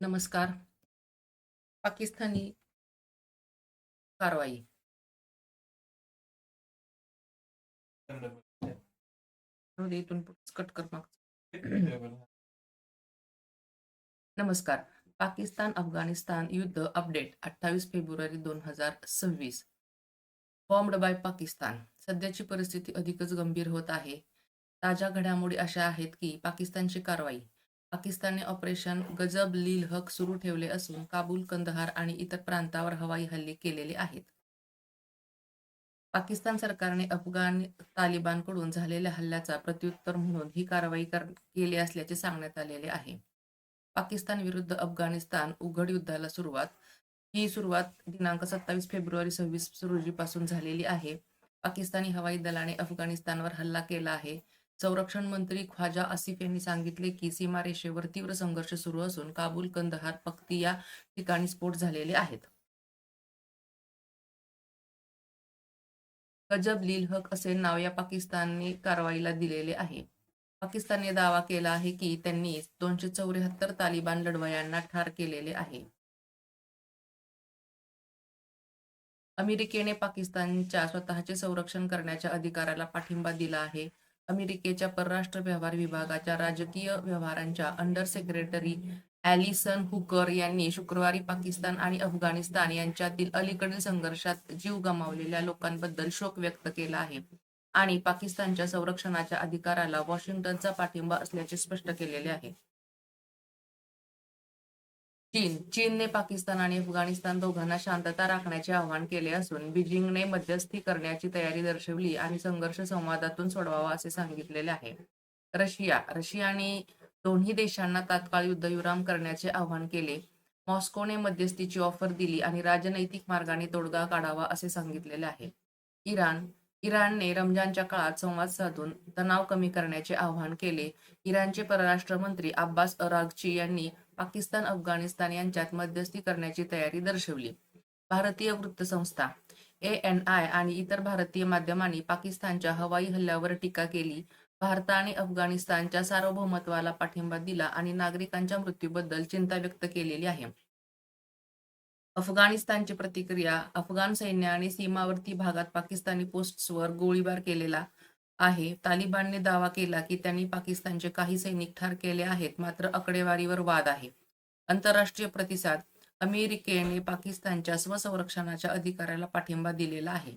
नमस्कार. पाकिस्तानी कारवाई. राहू दे, इथून कट कर मागचं. नमस्कार. पाकिस्तान-अफगाणिस्तान युद्ध update 28 February 2026. Bombed bye Pakistan. सध्याची परिस्थिती अधिकच गंभीर होत आहे. ताज्या घडामोडी अशा आहेत की पाकिस्तानची कारवाई. पाकिस्तानने ऑपरेशन गजब लील हक सुरू ठेवले असून काबूल, कंदहार आणि इतर प्रांतावर हवाई हल्ले केलेले आहेत. पाकिस्तान सरकारने अफगाण तालिबानकडून झालेल्या हल्ल्याचा प्रत्युत्तर म्हणून ही कारवाई केली असल्याचे सांगण्यात आलेले आहे. पाकिस्तान विरुद्ध अफगाणिस्तान उघड युद्धाला सुरुवात. ही सुरुवात दिनांक 27 फेब्रुवारी 26 रोजीपासून झालेली आहे. पाकिस्तानी हवाई दलाने अफगाणिस्तानवर हल्ला केला आहे. संरक्षण मंत्री ख्वाजा आसिफ यांनी सांगितले की सीमारेषेवर तीव्र संघर्ष सुरू असून काबूल, कंदहार, पख्ती या ठिकाणी स्फोट झालेले आहेत. गजब लील हक असे नाव या पाकिस्तानने कारवाईला दिलेले आहे. पाकिस्तानने दावा केला आहे की त्यांनी 274 तालिबान लढवय्यांना ठार केलेले आहे. अमेरिकेने पाकिस्तानच्या स्वतःचे संरक्षण करण्याच्या अधिकाराला पाठिंबा दिला आहे. अमेरिकेच्या परराष्ट्र व्यवहार विभागाच्या राजकीय व्यवहारांच्या अंडर सेक्रेटरी ॲलिसन हुकर यांनी शुक्रवारी पाकिस्तान आणि अफगाणिस्तान यांच्यातील अलीकडील संघर्षात जीव गमावलेल्या लोकांबद्दल शोक व्यक्त केला आहे आणि पाकिस्तानच्या संरक्षणाच्या अधिकाराला वॉशिंग्टनचा पाठिंबा असल्याचे स्पष्ट केलेले आहे. चीनने पाकिस्तान आणि अफगाणिस्तान दोघांना शांतता राखण्याचे आवाहन केले असून बीजिंगने मध्यस्थी करण्याची तयारी दर्शवली आणि संघर्ष संवादातून सोडवावा असे सांगितलेले आहे. रशियाने दोन्ही देशांना तात्काळ युद्धविराम करण्याचे आवाहन केले. मॉस्कोने मध्यस्थीची ऑफर दिली आणि राजनैतिक मार्गाने तोडगा काढावा असे सांगितलेले आहे. इराणने रमजानच्या काळात संवाद साधून तणाव कमी करण्याचे आवाहन केले. इराणचे परराष्ट्र मंत्री अब्बास अराघची यांनी पाकिस्तान अफगाणिस्तान यांच्यात मध्यस्थी करण्याची तयारी दर्शवली. भारतीय वृत्तसंस्था ANI आणि इतर भारतीय माध्यमांनी पाकिस्तानच्या हवाई हल्ल्यावर टीका केली. भारताने अफगाणिस्तानच्या सार्वभौमत्वाला पाठिंबा दिला आणि नागरिकांच्या मृत्यूबद्दल चिंता व्यक्त केलेली आहे. अफगाणिस्तानची प्रतिक्रिया. अफगाण सैन्याने सीमावर्ती भागात पाकिस्तानी पोस्ट्सवर गोळीबार केलेला आहे. तालिबानने दावा केला की त्यांनी पाकिस्तानचे काही सैनिक ठार केले आहेत, मात्र आकडेवारीवर वाद आहे. आंतरराष्ट्रीय प्रतिसाद. अमेरिकेने पाकिस्तानच्या स्वसंरक्षणाच्या अधिकाराला पाठिंबा दिलेला आहे.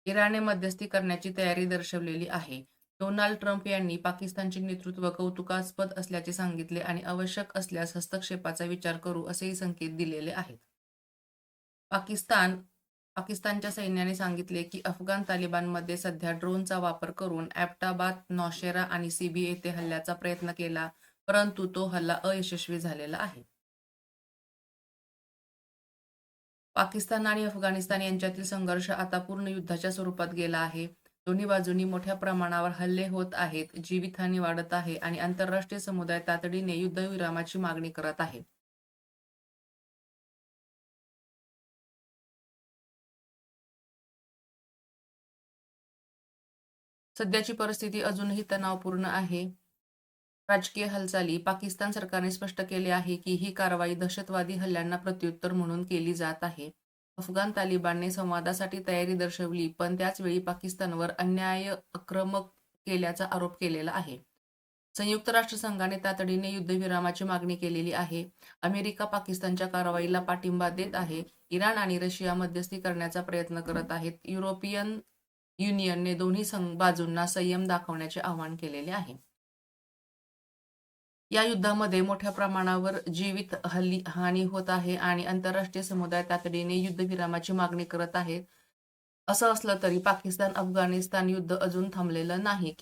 इराणने मध्यस्थी करण्याची तयारी दर्शवलेली आहे. डोनाल्ड ट्रम्प यांनी पाकिस्तानचे नेतृत्व कौतुकास्पद असल्याचे सांगितले आणि आवश्यक असल्यास हस्तक्षेपाचा विचार करू असेही संकेत दिलेले आहेत. पाकिस्तानच्या सैन्याने सांगितले की अफगाण तालिबानमध्ये सध्या ड्रोनचा वापर करून ॲबटाबाद, नौशेरा आणि सिबी येथे हल्ल्याचा प्रयत्न केला, परंतु तो हल्ला अयशस्वी झालेला आहे. पाकिस्तान आणि अफगाणिस्तान यांच्यातील संघर्ष आता पूर्ण युद्धाच्या स्वरूपात गेला आहे. दोन्ही बाजूंनी मोठ्या प्रमाणावर हल्ले होत आहेत, जीवितहानी वाढत आहे आणि आंतरराष्ट्रीय समुदाय तातडीने युद्धविरामाची मागणी करत आहे. सध्याची परिस्थिती अजूनही तणावपूर्ण आहे. राजकीय हालचाली. पाकिस्तान सरकारने स्पष्ट केले आहे की ही कारवाई दहशतवादी हल्ल्यांना प्रत्युत्तर म्हणून केली जात आहे. अफगाण तालिबानने संवादासाठी तयारी दर्शवली, पण त्याचवेळी पाकिस्तानवर अन्याय आक्रमक केल्याचा आरोप केलेला आहे. संयुक्त राष्ट्रसंघाने तातडीने युद्धविरामाची मागणी केलेली आहे. अमेरिका पाकिस्तानच्या कारवाईला पाठिंबा देत आहे. इराण आणि रशिया मध्यस्थी करण्याचा प्रयत्न करत आहेत. युरोपियन युनियनने दोन्ही बाजूंना संयम दाखवण्याचे आवाहन केलेले आहे. या युद्धामध्ये मोठ्या प्रमाणावर जीवित हानी होत आहे आणि आंतरराष्ट्रीय समुदाय तातडीने युद्धविरामाची मागणी करत आहे. असं असलं तरी पाकिस्तान-अफगाणिस्तान युद्ध अजून थांबलेलं नाही.